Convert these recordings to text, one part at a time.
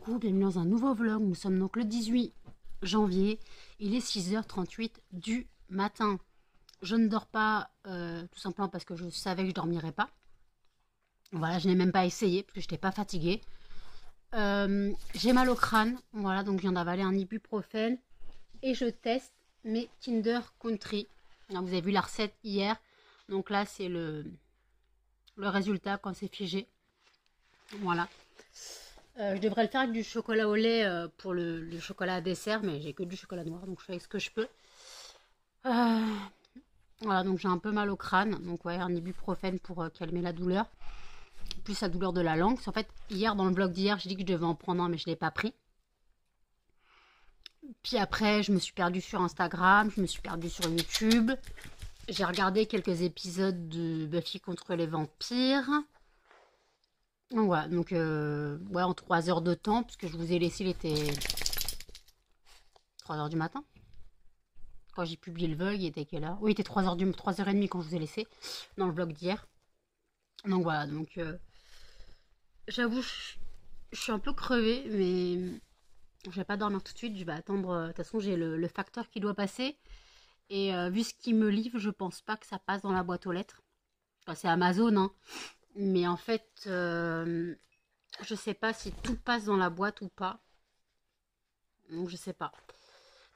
coucou, bienvenue dans un nouveau vlog. Nous sommes donc le 18 janvier. Il est 6h38 du matin. Je ne dors pas tout simplement parce que je savais que je dormirais pas. Voilà, je n'ai même pas essayé parce que je n'étais pas fatiguée. J'ai mal au crâne. Voilà, donc je viens d'avaler un ibuprofène. Et je teste mes Kinder Country. Alors, vous avez vu la recette hier. Donc là, c'est le résultat quand c'est figé. Voilà. Je devrais le faire avec du chocolat au lait pour le chocolat à dessert, mais j'ai que du chocolat noir, donc je fais avec ce que je peux. Voilà, donc j'ai un peu mal au crâne, donc ouais, un ibuprofène pour calmer la douleur, plus la douleur de la langue. En fait, hier, dans le vlog d'hier, j'ai dit que je devais en prendre un, mais je ne l'ai pas pris. Puis après, je me suis perdue sur Instagram, je me suis perdue sur YouTube. J'ai regardé quelques épisodes de Buffy contre les vampires. Voilà, donc ouais, en 3 heures de temps, puisque je vous ai laissé, il était 3 heures du matin. Quand j'ai publié le vlog, il était quelle heure? Oui, il était 3h30 quand je vous ai laissé, dans le vlog d'hier. Donc voilà, donc j'avoue, je suis un peu crevée, mais je vais pas dormir tout de suite, je vais attendre. De toute façon, j'ai le facteur qui doit passer. Et vu ce qu'il me livre, je pense pas que ça passe dans la boîte aux lettres. Enfin, c'est Amazon, hein. Mais en fait, je sais pas si tout passe dans la boîte ou pas. Donc je sais pas.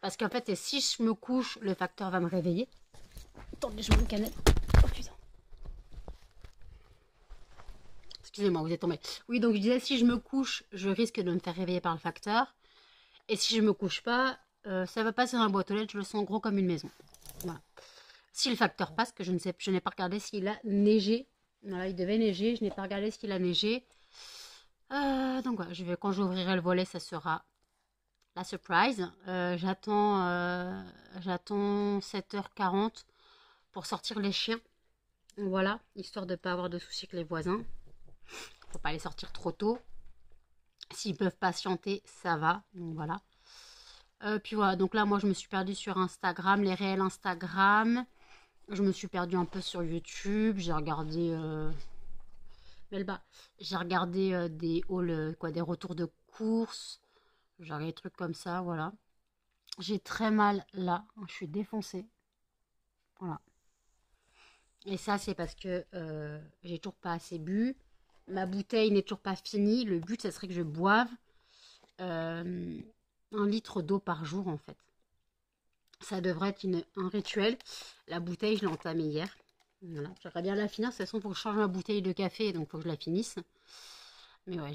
Parce qu'en fait, si je me couche, le facteur va me réveiller. Attendez, je mets une canette. Oh putain. Excusez-moi, vous êtes tombé. Oui, donc je disais, si je me couche, je risque de me faire réveiller par le facteur. Et si je me couche pas, ça va passer dans la boîte aux lettres. Je le sens gros comme une maison. Voilà. Si le facteur passe, que je ne sais, je n'ai pas regardé s'il a neigé. Voilà, il devait neiger. Je n'ai pas regardé s'il a neigé. Donc voilà, quand j'ouvrirai le volet, ça sera la surprise. J'attends 7h40 pour sortir les chiens. Voilà, histoire de ne pas avoir de soucis avec les voisins. Faut pas les sortir trop tôt. S'ils peuvent patienter, ça va. Donc voilà. Puis voilà, donc là, moi, je me suis perdue sur Instagram, les réels Instagram. Je me suis perdue un peu sur YouTube. J'ai regardé... Melba, j'ai regardé des hauls, des retours de courses. J'ai regardé des trucs comme ça, voilà. J'ai très mal là, je suis défoncée. Voilà. Et ça, c'est parce que j'ai toujours pas assez bu. Ma bouteille n'est toujours pas finie. Le but, ça serait que je boive 1 litre d'eau par jour, en fait. Ça devrait être un rituel. La bouteille, je l'ai entamée hier. Voilà. J'aimerais bien la finir. De toute façon, il faut que je change ma bouteille de café, donc il faut que je la finisse. Mais ouais,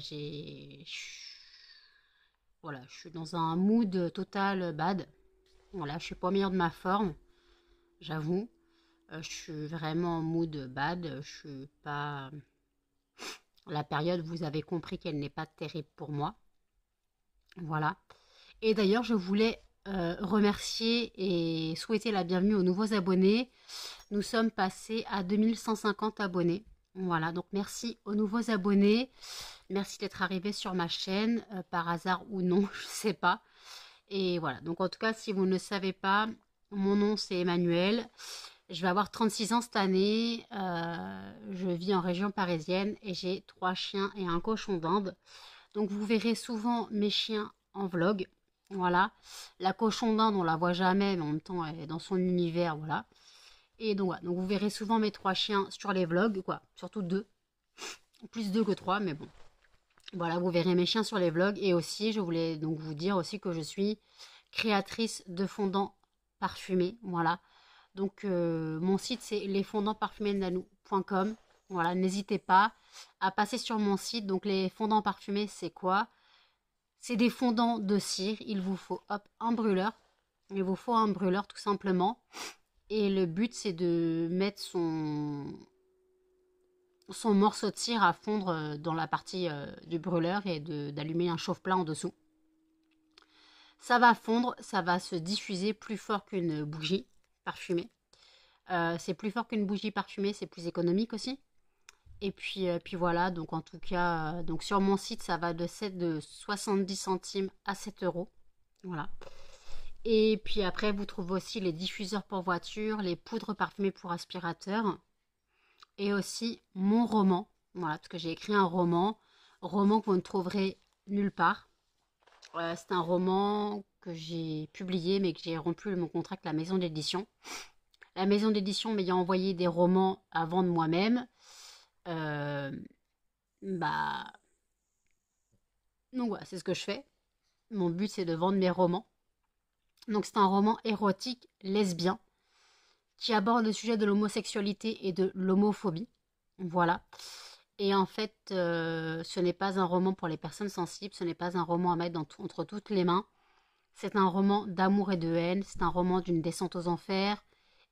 voilà, je suis dans un mood total bad. Voilà, je suis pas au meilleur de ma forme, j'avoue. Je suis vraiment en mood bad. Je suis pas... La période, vous avez compris qu'elle n'est pas terrible pour moi. Voilà. Et d'ailleurs, je voulais remercier et souhaiter la bienvenue aux nouveaux abonnés. Nous sommes passés à 2150 abonnés. Voilà, donc merci aux nouveaux abonnés. Merci d'être arrivés sur ma chaîne, par hasard ou non, je sais pas. Et voilà, donc en tout cas, si vous ne le savez pas, mon nom c'est Emmanuel. Je vais avoir 36 ans cette année. Je vis en région parisienne et j'ai 3 chiens et un cochon d'Inde. Donc vous verrez souvent mes chiens en vlog. Voilà. La cochon d'Inde, on la voit jamais, mais en même temps, elle est dans son univers, voilà. Et donc, voilà. Donc vous verrez souvent mes 3 chiens sur les vlogs, quoi. Surtout 2. Plus 2 que 3, mais bon. Voilà, vous verrez mes chiens sur les vlogs. Et aussi, je voulais donc vous dire aussi que je suis créatrice de fondants parfumés. Voilà. Donc, mon site, c'est lesfondantsparfuméesnanou.com. Voilà, n'hésitez pas à passer sur mon site. Donc, les fondants parfumés, c'est quoi? C'est des fondants de cire. Il vous faut, hop, un brûleur. Il vous faut un brûleur, tout simplement. Et le but, c'est de mettre son morceau de cire à fondre dans la partie du brûleur et d'allumer un chauffe-plat en dessous. Ça va fondre, ça va se diffuser plus fort qu'une bougie parfumée. C'est plus fort qu'une bougie parfumée, c'est plus économique aussi. Et puis voilà, donc en tout cas, donc sur mon site, ça va de 70 centimes à 7 euros. Voilà. Et puis après, vous trouvez aussi les diffuseurs pour voiture, les poudres parfumées pour aspirateur. Et aussi mon roman. Voilà, parce que j'ai écrit un roman que vous ne trouverez nulle part. C'est un roman que j'ai publié, mais que j'ai rompu mon contrat avec la maison d'édition. La maison d'édition m'ayant envoyé des romans à vendre moi-même, euh, bah, donc voilà, c'est ce que je fais. Mon but, c'est de vendre mes romans. Donc c'est un roman érotique lesbien qui aborde le sujet de l'homosexualité et de l'homophobie. Voilà. Et en fait, ce n'est pas un roman pour les personnes sensibles, ce n'est pas un roman à mettre entre toutes les mains. C'est un roman d'amour et de haine, c'est un roman d'une descente aux enfers.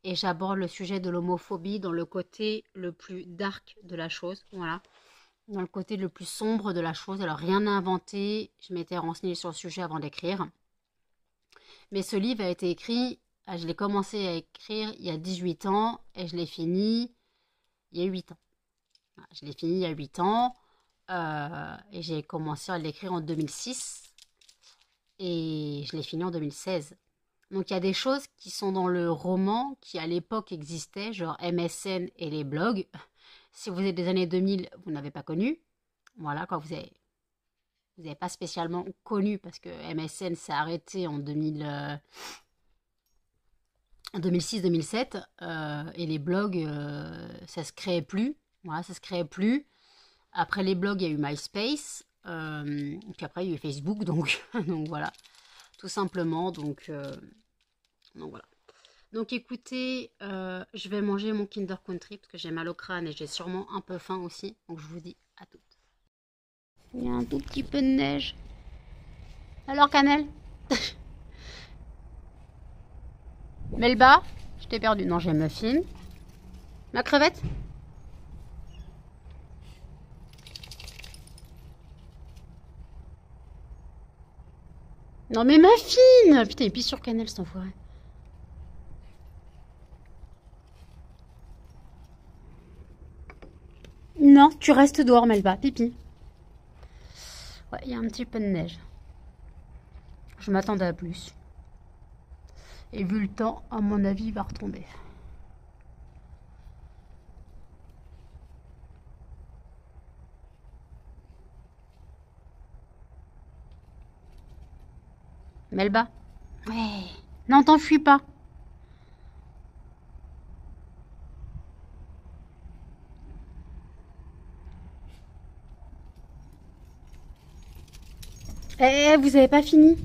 Et j'aborde le sujet de l'homophobie dans le côté le plus dark de la chose. Voilà. Dans le côté le plus sombre de la chose. Alors rien à inventer, je m'étais renseignée sur le sujet avant d'écrire. Mais ce livre a été écrit, je l'ai commencé à écrire il y a 18 ans et je l'ai fini il y a 8 ans. Je l'ai fini il y a 8 ans et j'ai commencé à l'écrire en 2006 et je l'ai fini en 2016. Donc il y a des choses qui sont dans le roman qui à l'époque existaient, genre MSN et les blogs. Si vous êtes des années 2000, vous n'avez pas connu. Voilà, quand vous n'avez pas spécialement connu parce que MSN s'est arrêté en 2006-2007 et les blogs, ça se créait plus. Voilà, ça se créait plus. Après les blogs, il y a eu MySpace. Puis après, il y a eu Facebook. Donc, donc voilà, tout simplement. Donc voilà. Donc écoutez, je vais manger mon Kinder Country parce que j'ai mal au crâne et j'ai sûrement un peu faim aussi. Donc je vous dis à toutes. Il y a un tout petit peu de neige. Alors Cannelle Melba, je t'ai perdu. Non, j'ai muffin. Ma crevette. Non mais muffin. Putain, il pisse sur Cannelle cet enfoiré. Non, tu restes dehors Melba, pipi. Ouais, il y a un petit peu de neige. Je m'attendais à plus. Et vu le temps, à mon avis, il va retomber. Melba. Ouais. Non, t'enfuis pas. Eh, vous avez pas fini?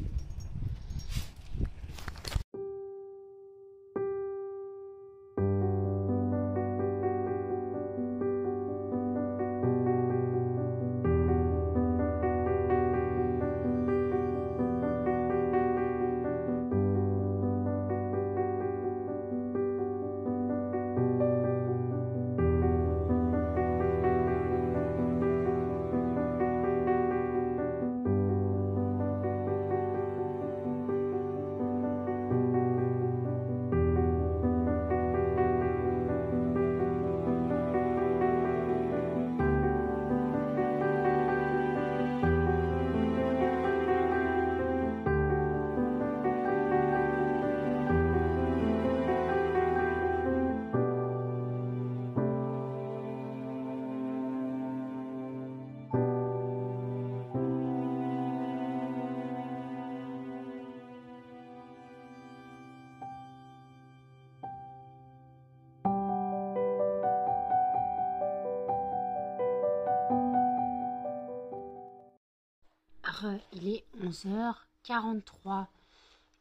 Il est 11h43.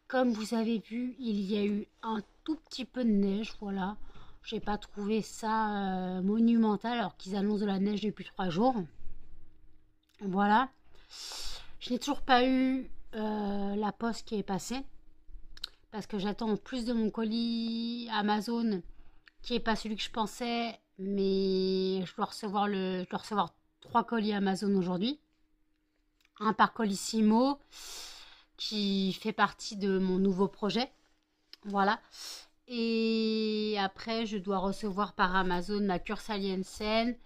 Comme vous avez vu, il y a eu un tout petit peu de neige, voilà. J'ai pas trouvé ça monumental alors qu'ils annoncent de la neige depuis 3 jours. Voilà. Je n'ai toujours pas eu la poste qui est passée parce que j'attends en plus de mon colis Amazon qui est pas celui que je pensais, mais je dois recevoir 3 colis Amazon aujourd'hui. Un par Colissimo qui fait partie de mon nouveau projet. Voilà. Et après, je dois recevoir par Amazon ma Cursaliensen,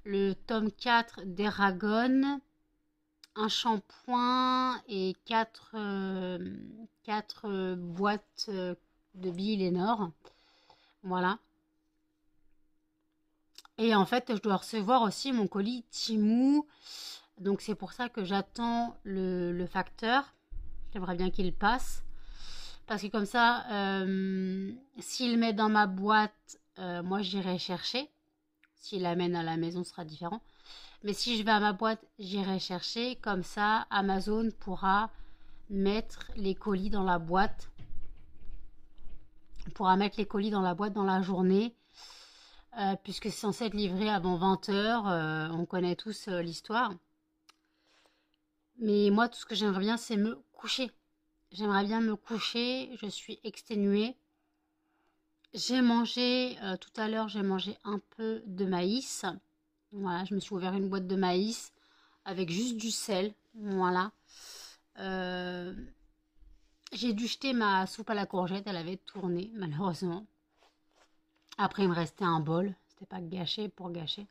le tome 4 d'Eragon, un shampoing et 4 boîtes de billes Lénore. Voilà. Et en fait, je dois recevoir aussi mon colis Temu Donc c'est pour ça que j'attends le facteur. J'aimerais bien qu'il passe. Parce que comme ça, s'il met dans ma boîte, moi j'irai chercher. S'il l'amène à la maison, ce sera différent. Mais si je vais à ma boîte, j'irai chercher. Comme ça, Amazon pourra mettre les colis dans la boîte. On pourra mettre les colis dans la boîte dans la journée. Puisque c'est censé être livré avant 20 heures. On connaît tous l'histoire. Mais moi, tout ce que j'aimerais bien, c'est me coucher. J'aimerais bien me coucher. Je suis exténuée. J'ai mangé, tout à l'heure, j'ai mangé un peu de maïs. Voilà, je me suis ouvert une boîte de maïs avec juste du sel. Voilà. Euh, j'ai dû jeter ma soupe à la courgette. Elle avait tourné, malheureusement. Après, il me restait un bol. C'était pas gâché pour gâcher.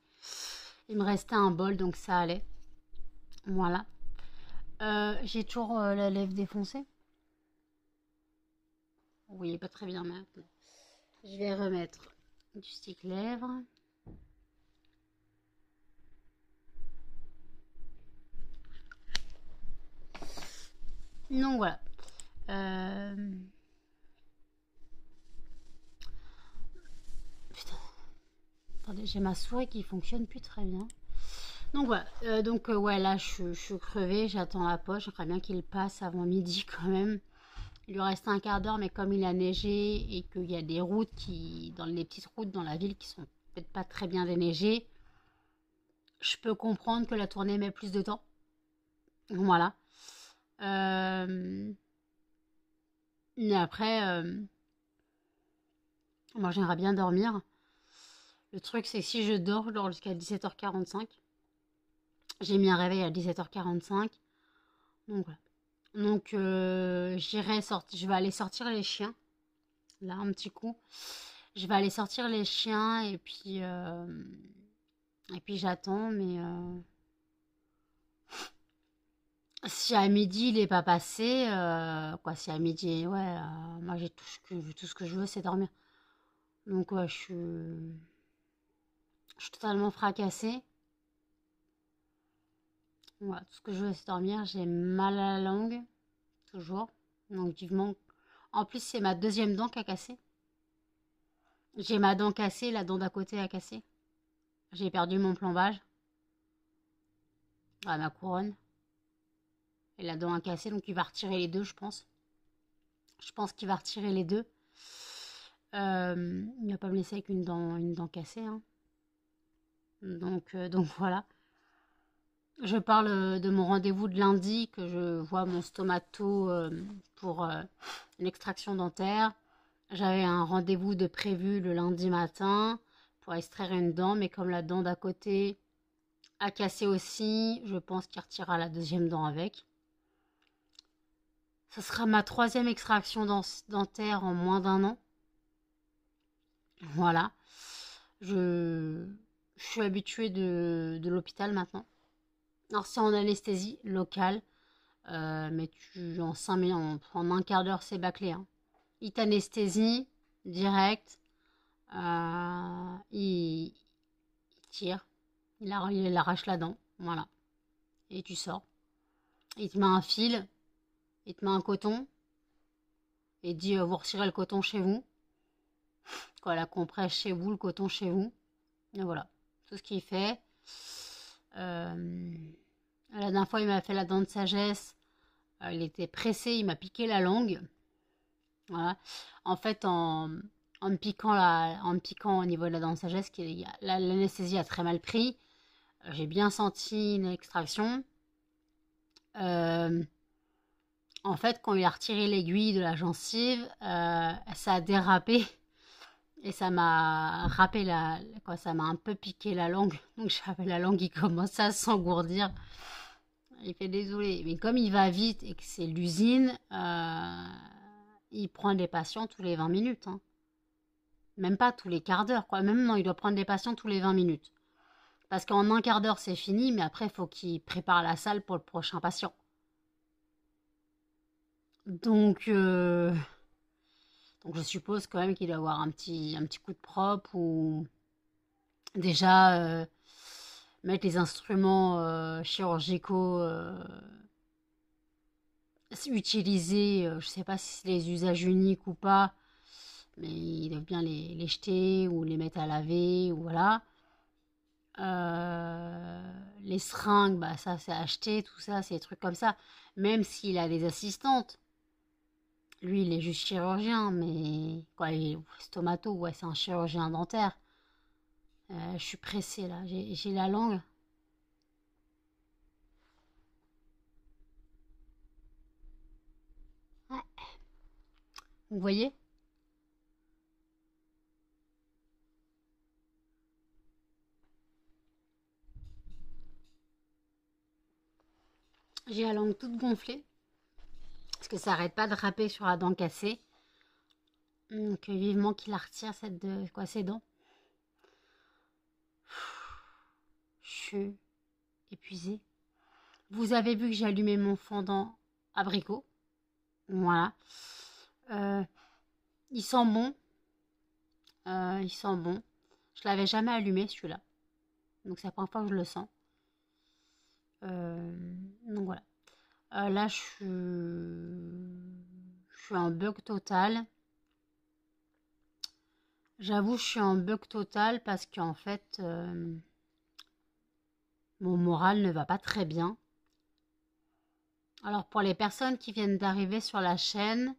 Il me restait un bol, donc ça allait. Voilà. J'ai toujours la lèvre défoncée. Vous voyez pas très bien maintenant. Je vais remettre du stick lèvres. Donc voilà. Putain. Attendez, j'ai ma souris qui fonctionne plus très bien. Donc voilà. Ouais, là je suis crevée. J'attends la poche. J'aimerais bien qu'il passe avant midi quand même. Il lui reste un quart d'heure, mais comme il a neigé et qu'il y a des routes dans les petites routes dans la ville qui sont peut-être pas très bien déneigées, je peux comprendre que la tournée met plus de temps. Voilà. Mais après, moi j'aimerais bien dormir. Le truc, c'est que si je dors jusqu'à 17h45, j'ai mis un réveil à 17h45. Donc voilà. Donc je vais aller sortir les chiens. Là, un petit coup. Je vais aller sortir les chiens et puis j'attends, mais si à midi il est pas passé, si à midi, ouais, moi j'ai tout ce que je veux, c'est dormir. Donc ouais, je suis totalement fracassée. Voilà, tout ce que je veux, c'est dormir. J'ai mal à la langue, toujours. Donc vivement. En plus, c'est ma deuxième dent qui a cassé. J'ai ma dent cassée, la dent d'à côté a cassé. J'ai perdu mon plombage. Ouais, ma couronne. Et la dent a cassé, donc il va retirer les deux, je pense. Je pense qu'il va retirer les deux. Il va pas me laisser avec une dent cassée. Hein. Donc voilà. Je parle de mon rendez-vous de lundi, que je vois mon stomato pour une extraction dentaire. J'avais un rendez-vous de prévu le lundi matin pour extraire une dent, mais comme la dent d'à côté a cassé aussi, je pense qu'il retirera la deuxième dent avec. Ce sera ma troisième extraction dentaire en moins d'un an. Voilà. Je suis habituée de l'hôpital maintenant. Alors c'est en anesthésie locale, mais en 5 minutes, en un quart d'heure c'est bâclé. Hein. Il t'anesthésie direct, il tire, il arrache la dent, voilà. Et tu sors. Il te met un fil, il te met un coton, et dit vous retirez le coton chez vous. Quoi, la compresse chez vous, le coton chez vous. Et voilà, tout ce qu'il fait. La dernière fois, il m'a fait la dent de sagesse. Il était pressé, il m'a piqué la langue. Voilà. En fait, en me piquant au niveau de la dent de sagesse, l'anesthésie a très mal pris. J'ai bien senti une extraction. En fait, quand il a retiré l'aiguille de la gencive, ça a dérapé. Et ça m'a râpé ça m'a un peu piqué la langue. Donc j'avais la langue qui commençait à s'engourdir. Il fait désolé. Mais comme il va vite et que c'est l'usine, il prend des patients tous les 20 minutes. Hein. Même pas tous les quarts d'heure, quoi. Même non, il doit prendre des patients tous les 20 minutes. Parce qu'en un quart d'heure, c'est fini, mais après, il faut qu'il prépare la salle pour le prochain patient. Donc je suppose quand même qu'il doit avoir un petit coup de propre ou déjà mettre les instruments chirurgicaux utilisés, je sais pas si c'est les usages uniques ou pas, mais ils doivent bien les jeter ou les mettre à laver, ou voilà. Les seringues, bah ça c'est acheté, tout ça, c'est des trucs comme ça. Même s'il a des assistantes, lui il est juste chirurgien, mais quoi, il est stomato, ouais, c'est un chirurgien dentaire. Je suis pressée là, j'ai la langue. Ouais. Vous voyez? J'ai la langue toute gonflée, parce que ça arrête pas de râper sur la dent cassée. Donc vivement qu'il la retire, cette de quoi, ses dents. Je suis épuisée. Vous avez vu que j'ai allumé mon fondant abricot. Voilà. Euh, il sent bon. Il sent bon. Je l'avais jamais allumé celui-là. Donc c'est la première fois que je le sens. Donc voilà. Là je suis en bug total. J'avoue, je suis en bug total parce qu'en fait, mon moral ne va pas très bien. Alors pour les personnes qui viennent d'arriver sur la chaîne,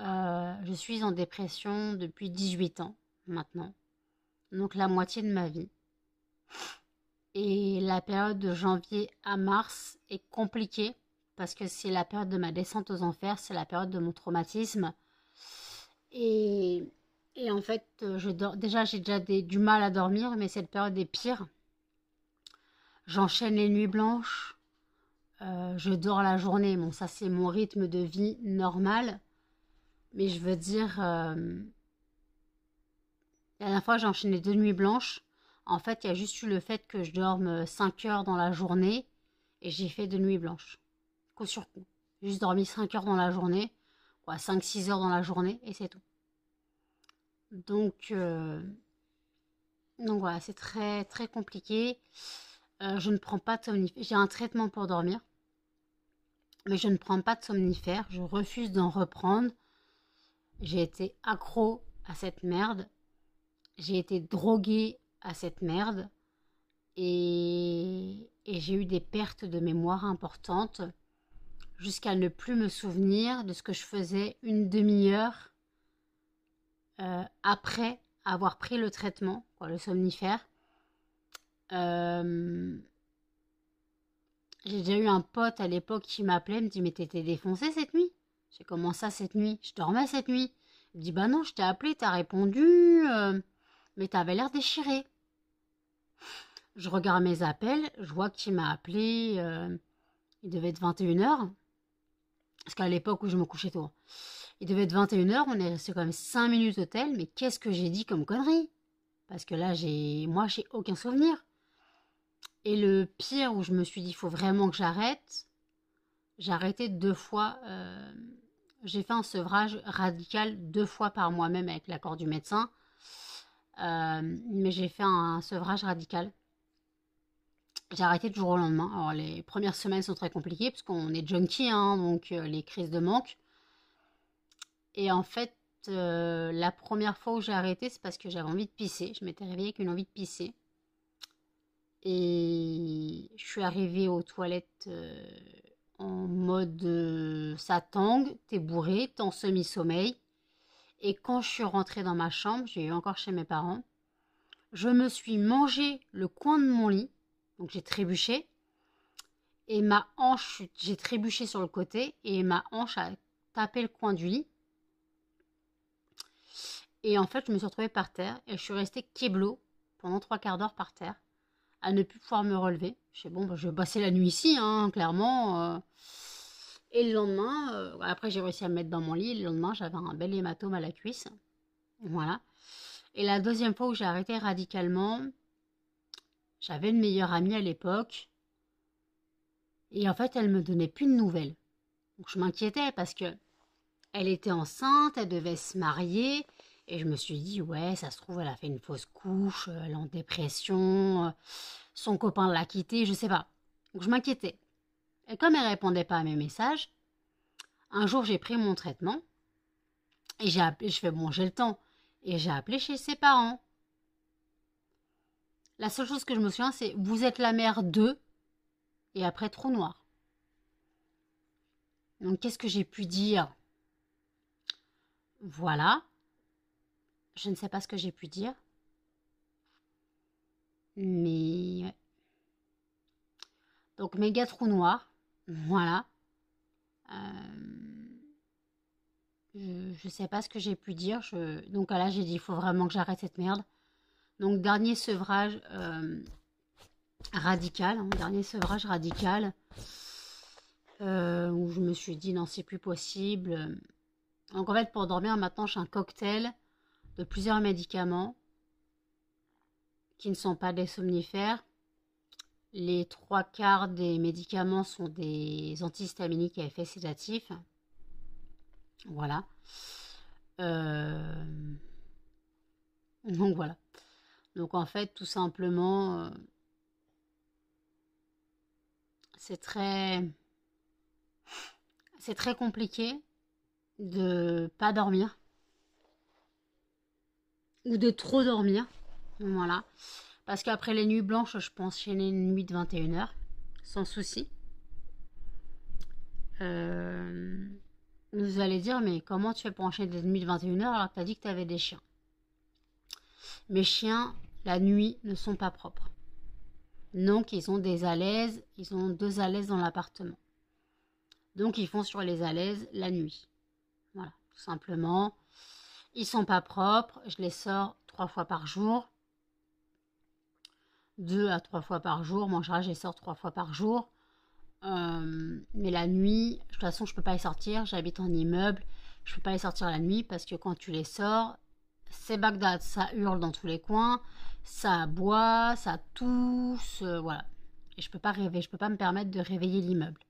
je suis en dépression depuis 18 ans maintenant. Donc la moitié de ma vie. Et la période de janvier à mars est compliquée parce que c'est la période de ma descente aux enfers, c'est la période de mon traumatisme. Et, et en fait, déjà j'ai déjà du mal à dormir, mais cette période est pire. J'enchaîne les nuits blanches, je dors la journée. Bon, ça c'est mon rythme de vie normal. Mais je veux dire, la dernière fois j'ai enchaîné 2 nuits blanches. En fait, il y a juste eu le fait que je dorme 5 heures dans la journée et j'ai fait 2 nuits blanches. Coup sur coup. J'ai juste dormi 5 heures dans la journée, quoi, 5-6 heures dans la journée et c'est tout. Donc, donc voilà, c'est très très compliqué. Je ne prends pas de somnifère. J'ai un traitement pour dormir, mais je ne prends pas de somnifère. Je refuse d'en reprendre. J'ai été accro à cette merde. J'ai été droguée à cette merde. Et j'ai eu des pertes de mémoire importantes jusqu'à ne plus me souvenir de ce que je faisais une demi-heure après avoir pris le traitement, quoi, le somnifère. Euh, j'ai déjà eu un pote à l'époque qui m'appelait, me dit mais t'étais défoncé cette nuit? J'ai comment ça cette nuit? Je dormais cette nuit. Il me dit bah non, je t'ai appelé, t'as répondu, mais t'avais l'air déchiré. Je regarde mes appels, je vois qu'il m'a appelé, il devait être 21 h, parce qu'à l'époque où je me couchais tôt. Il devait être 21 h, on est resté quand même 5 minutes au tel, mais qu'est-ce que j'ai dit comme connerie? Parce que là, moi, j'ai aucun souvenir. Et le pire où je me suis dit, il faut vraiment que j'arrête, j'ai arrêté 2 fois. J'ai fait un sevrage radical 2 fois par moi-même avec l'accord du médecin. Mais j'ai fait un sevrage radical. J'ai arrêté du jour au lendemain. Alors les premières semaines sont très compliquées parce qu'on est junkie, hein, donc les crises de manque. Et en fait, la première fois où j'ai arrêté, c'est parce que j'avais envie de pisser. Je m'étais réveillée avec une envie de pisser. Et je suis arrivée aux toilettes en mode ça tangue, t'es bourré, t'es en semi-sommeil. Et quand je suis rentrée dans ma chambre, j'ai eu encore chez mes parents, je me suis mangé le coin de mon lit. Donc j'ai trébuché. Et ma hanche, j'ai trébuché sur le côté. Et ma hanche a tapé le coin du lit. Et en fait, je me suis retrouvée par terre. Et je suis restée kéblo pendant 3/4 d'heure par terre, à ne plus pouvoir me relever. Je sais, bon, bah, je vais passer la nuit ici, hein, clairement. Et le lendemain, après j'ai réussi à me mettre dans mon lit. Et le lendemain, j'avais un bel hématome à la cuisse. Voilà. Et la deuxième fois où j'ai arrêté radicalement, j'avais une meilleure amie à l'époque. Et en fait, elle me donnait plus de nouvelles. Donc je m'inquiétais parce que elle était enceinte, elle devait se marier. Et je me suis dit, ouais, ça se trouve, elle a fait une fausse couche, elle est en dépression, son copain l'a quittée, je sais pas. Donc je m'inquiétais. Et comme elle répondait pas à mes messages, un jour j'ai pris mon traitement et j'ai appelé, je fais bon, j'ai le temps. Et j'ai appelé chez ses parents. La seule chose que je me souviens, c'est vous êtes la mère de, et après trou noir. Donc qu'est-ce que j'ai pu dire? Voilà. Je ne sais pas ce que j'ai pu dire. Mais ouais. Donc méga trou noir. Voilà. Je sais pas ce que j'ai pu dire. Donc là, j'ai dit, il faut vraiment que j'arrête cette merde. Donc dernier sevrage radical. Dernier sevrage radical. Où je me suis dit, non, c'est plus possible. Donc en fait, pour dormir, maintenant, j'ai un cocktail de plusieurs médicaments qui ne sont pas des somnifères. Les 3/4 des médicaments sont des antihistaminiques à effet sédatif. Voilà. Donc voilà. Donc en fait, tout simplement, c'est très compliqué de pas dormir ou de trop dormir. Voilà. Parce qu'après les nuits blanches, je peux enchaîner une nuit de 21 heures sans souci. Vous allez dire, mais comment tu fais pour enchaîner des nuits de 21 heures alors que tu as dit que tu avais des chiens? Mes chiens, la nuit, ne sont pas propres. Donc, ils ont des alaises. Ils ont 2 alaises dans l'appartement. Donc, ils font sur les alaises la nuit. Voilà, tout simplement. Ils sont pas propres. Je les sors 3 fois par jour. 2 à 3 fois par jour. Moi, en général, je les sors 3 fois par jour. Mais la nuit, de toute façon, je peux pas les sortir. J'habite en immeuble. Je peux pas les sortir la nuit parce que quand tu les sors, c'est Bagdad. Ça hurle dans tous les coins. Ça aboie, ça tousse. Voilà. Et je peux pas rêver. Je peux pas me permettre de réveiller l'immeuble.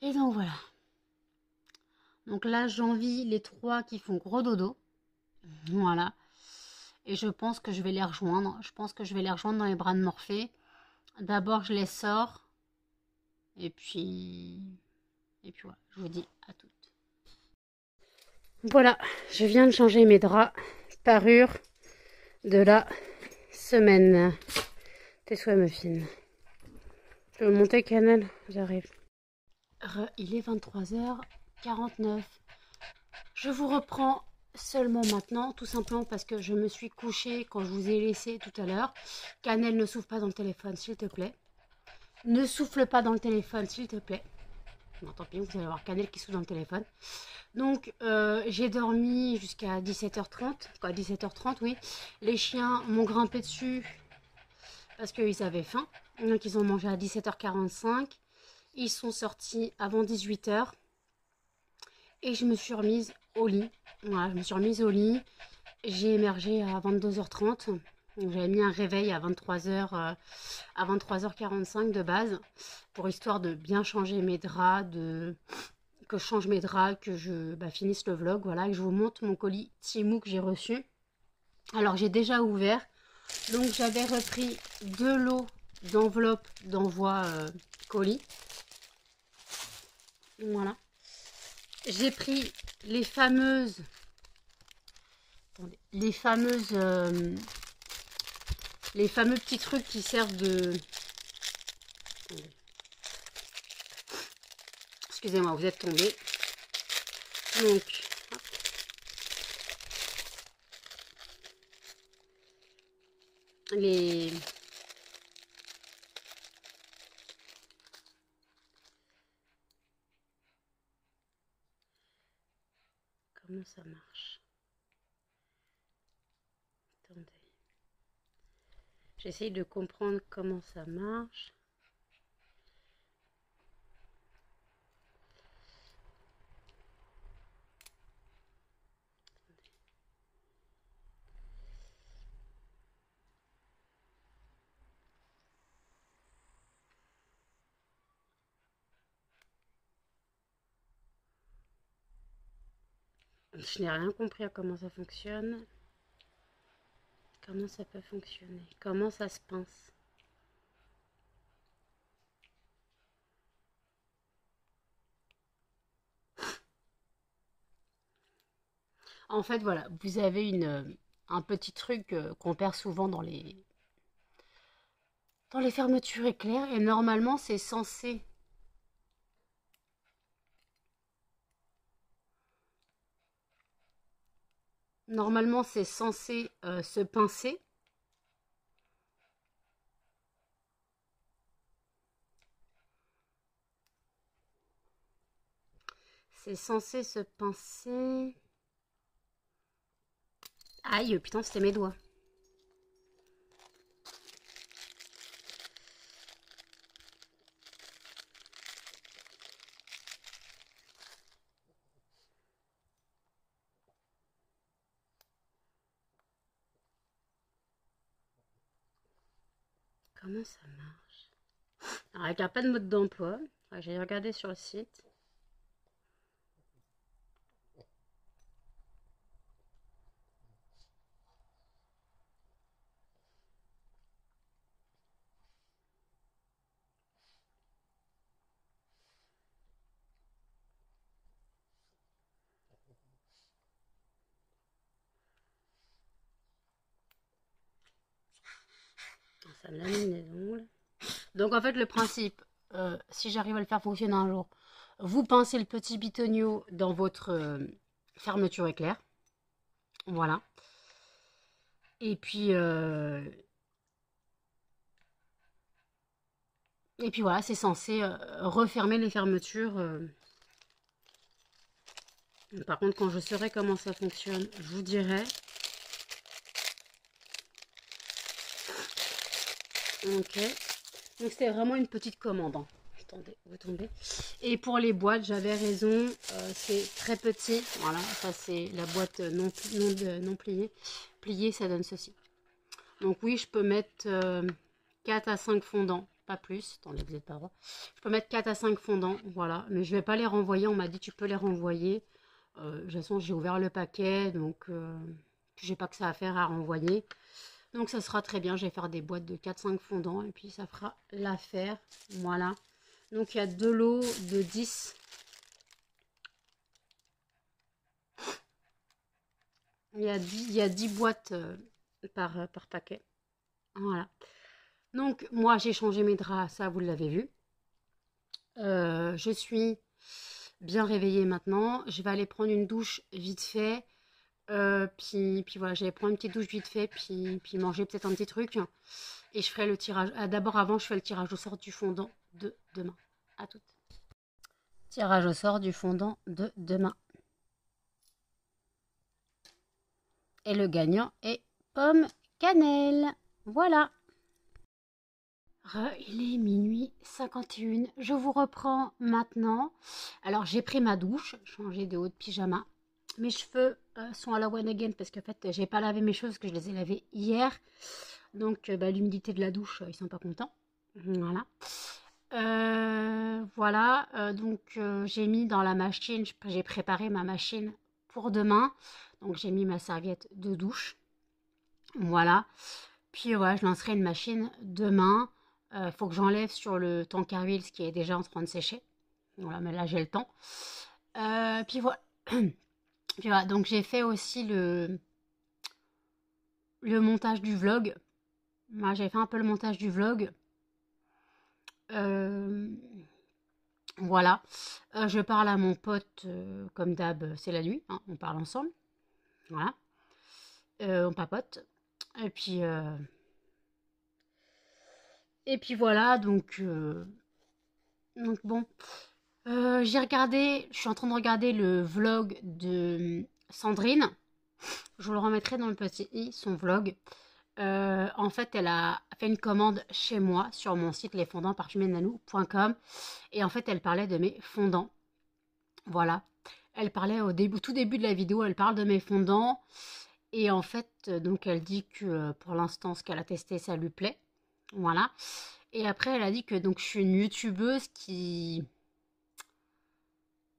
Et donc voilà. Donc là, j'envie les 3 qui font gros dodo. Voilà. Et je pense que je vais les rejoindre. Je pense que je vais les rejoindre dans les bras de Morphée. D'abord, je les sors. Et puis voilà, je vous dis à toutes. Voilà, je viens de changer mes draps. Parure de la semaine. Tes souhaits, Muffin. Je veux monter, Canel? J'arrive. Il est 23h49. Je vous reprends seulement maintenant, tout simplement parce que je me suis couchée quand je vous ai laissé tout à l'heure. Canel, ne souffle pas dans le téléphone, s'il te plaît. Ne souffle pas dans le téléphone, s'il te plaît. Non, tant pis, vous allez avoir Canel qui souffle dans le téléphone. Donc, j'ai dormi jusqu'à 17h30. Quoi, 17h30, oui. Les chiens m'ont grimpé dessus parce qu'ils avaient faim. Donc, ils ont mangé à 17h45. Ils sont sortis avant 18h. Et je me suis remise au lit. Voilà, je me suis remise au lit. J'ai émergé à 22h30. J'avais mis un réveil à 23h45 de base, pour histoire de bien changer mes draps, que je change mes draps, que je finisse le vlog, voilà, et que je vous montre mon colis Temu que j'ai reçu. Alors j'ai déjà ouvert, donc j'avais repris 2 lots d'enveloppes d'envoi colis. Voilà. J'ai pris les fameuses... Attendez, les fameux petits trucs qui servent de... Excusez-moi, vous êtes tombé. Donc, hop. Comment ça marche? Attendez. J'essaye de comprendre comment ça marche. Je n'ai rien compris à comment ça fonctionne. Comment ça peut fonctionner? Comment ça se pince? En fait, voilà, vous avez un petit truc qu'on perd souvent dans les fermetures éclairs. Et normalement, c'est censé... Normalement, c'est censé se pincer. C'est censé se pincer... Aïe, putain, c'était mes doigts. Comment ça marche? Alors, il n'y a pas de mode d'emploi. J'ai regardé sur le site. Ça me lamine les ongles. Donc en fait le principe, si j'arrive à le faire fonctionner un jour, vous pincez le petit bitonio dans votre fermeture éclair. Voilà. Et puis voilà, c'est censé refermer les fermetures. Par contre, quand je saurai comment ça fonctionne, je vous dirai. Ok. Donc c'était vraiment une petite commande. Hein. Attendez, vous tombez. Et pour les boîtes, j'avais raison. C'est très petit. Voilà, ça c'est la boîte non pliée. Pliée, ça donne ceci. Donc oui, je peux mettre 4 à 5 fondants. Pas plus. Attendez, vous n'êtes pas droit. Je peux mettre 4 à 5 fondants. Voilà. Mais je ne vais pas les renvoyer. On m'a dit tu peux les renvoyer. De toute façon, j'ai ouvert le paquet. Donc, j'ai pas que ça à faire à renvoyer. Donc ça sera très bien, je vais faire des boîtes de 4-5 fondants et puis ça fera l'affaire. Voilà. Donc il y a 2 lots de 10. Il y a 10 boîtes par paquet. Voilà. Donc moi j'ai changé mes draps, ça vous l'avez vu. Je suis bien réveillée maintenant. Je vais aller prendre une douche vite fait. Puis voilà, j'allais prendre une petite douche vite fait, puis manger peut-être un petit truc. Et je ferai le tirage. D'abord, avant, je fais le tirage au sort du fondant de demain. À toutes. Tirage au sort du fondant de demain. Et le gagnant est pomme cannelle. Voilà. Il est minuit 51. Je vous reprends maintenant. Alors, j'ai pris ma douche, changé de haut de pyjama. Mes cheveux sont à la one again parce qu'en fait, j'ai pas lavé mes cheveux parce que je les ai lavés hier. Donc, l'humidité de la douche, ils sont pas contents. Voilà. Voilà. Donc, j'ai mis dans la machine, j'ai préparé ma machine pour demain. Donc, j'ai mis ma serviette de douche. Voilà. Puis, voilà, je lancerai une machine demain. Faut que j'enlève sur le tank à huile ce qui est déjà en train de sécher. Voilà, mais là, j'ai le temps. Puis, voilà. Puis voilà, donc j'ai fait aussi le montage du vlog. Moi, j'ai fait un peu le montage du vlog. Voilà. Je parle à mon pote, comme d'hab, c'est la nuit. Hein, on parle ensemble. Voilà. On papote. Et puis voilà, donc bon. Je suis en train de regarder le vlog de Sandrine. Je vous le remettrai dans le petit i, son vlog. En fait, elle a fait une commande chez moi sur mon site lesfondantparfumésnanou.com et en fait, elle parlait de mes fondants. Voilà. Elle parlait tout début de la vidéo, elle parle de mes fondants et en fait, donc elle dit que pour l'instant, ce qu'elle a testé, ça lui plaît. Voilà. Et après, elle a dit que donc je suis une youtubeuse qui...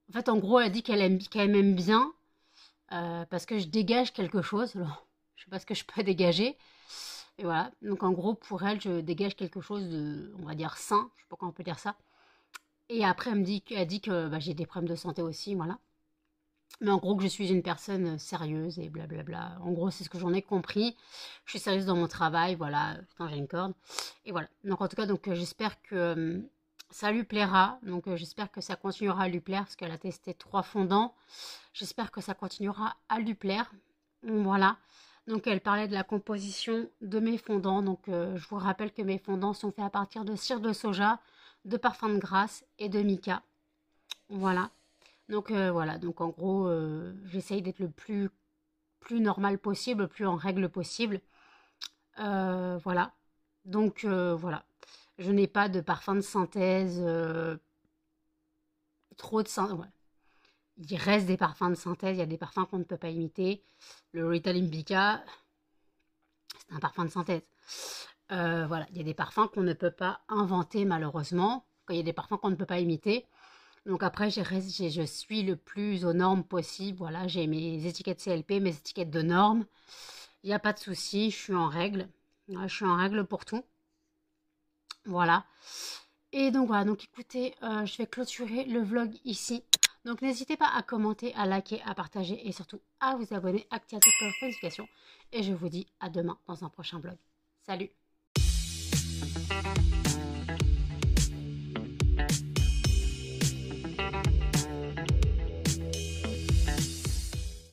En fait, en gros, elle a dit qu'elle m'aime bien parce que je dégage quelque chose. Alors, je sais pas ce que je peux dégager. Et voilà. Donc en gros, pour elle, je dégage quelque chose de, on va dire, sain. Je sais pas comment on peut dire ça. Et après, elle dit que bah, j'ai des problèmes de santé aussi, voilà. Mais en gros, que je suis une personne sérieuse et blablabla. En gros, c'est ce que j'en ai compris. Je suis sérieuse dans mon travail, voilà. Putain, j'ai une corde. Et voilà. Donc en tout cas, donc j'espère que ça lui plaira. Donc j'espère que ça continuera à lui plaire parce qu'elle a testé 3 fondants. J'espère que ça continuera à lui plaire. Voilà. Donc elle parlait de la composition de mes fondants. Donc je vous rappelle que mes fondants sont faits à partir de cire de soja, de parfum de grâce et de mica. Voilà. Donc voilà. Donc en gros, j'essaye d'être le plus normal possible, le plus en règle possible. Voilà. Donc voilà. Je n'ai pas de parfum de synthèse, trop de synthèse. Ouais. Il reste des parfums de synthèse, il y a des parfums qu'on ne peut pas imiter. Le Rita Limbica, c'est un parfum de synthèse. Voilà, il y a des parfums qu'on ne peut pas inventer malheureusement. Il y a des parfums qu'on ne peut pas imiter. Donc après, je suis le plus aux normes possible. Voilà, j'ai mes étiquettes CLP, mes étiquettes de normes. Il n'y a pas de souci, je suis en règle. Ouais, je suis en règle pour tout. Voilà. Et donc voilà, donc écoutez, je vais clôturer le vlog ici. Donc n'hésitez pas à commenter, à liker, à partager et surtout à vous abonner, activer toutes les notifications. Et je vous dis à demain dans un prochain vlog. Salut!